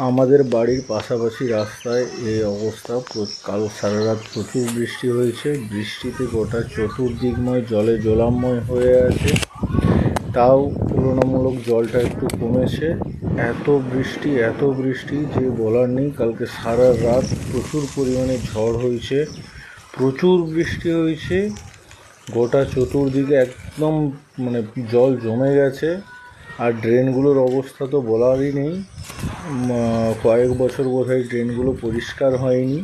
আমাদের বাড়ির পাশাপাশি রাস্তায় এই অবস্থা। কাল সারা রাত প্রচুর বৃষ্টি হয়েছে। বৃষ্টিতে গোটা চতুর্দিকময় জলে জলাময় হয়ে আছে। তাও তুলনামূলক জলটা একটু কমেছে। এত বৃষ্টি যে বলার নেই। কালকে সারা রাত প্রচুর পরিমাণে ঝড় হয়েছে, প্রচুর বৃষ্টি হয়েছে। গোটা চতুর্দিকে একদম জল জমে গেছে। আর ড্রেনগুলোর অবস্থা তো বলারই নেই। কয়েক বছর বোধহয় ড্রেনগুলো পরিষ্কার হয়নি,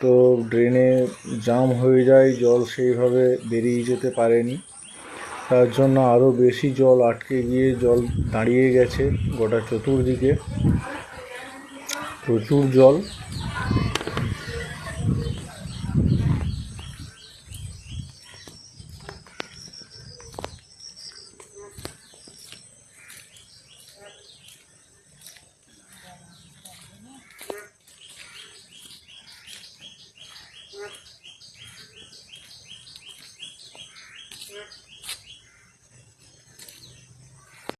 তো ড্রেনে জাম হয়ে যায়, জল সেইভাবে বেরিয়ে যেতে পারেনি। তার জন্য আরও বেশি জল আটকে গিয়ে জল দাঁড়িয়ে গেছে গোটা চতুর্দিকে। প্রচুর জল।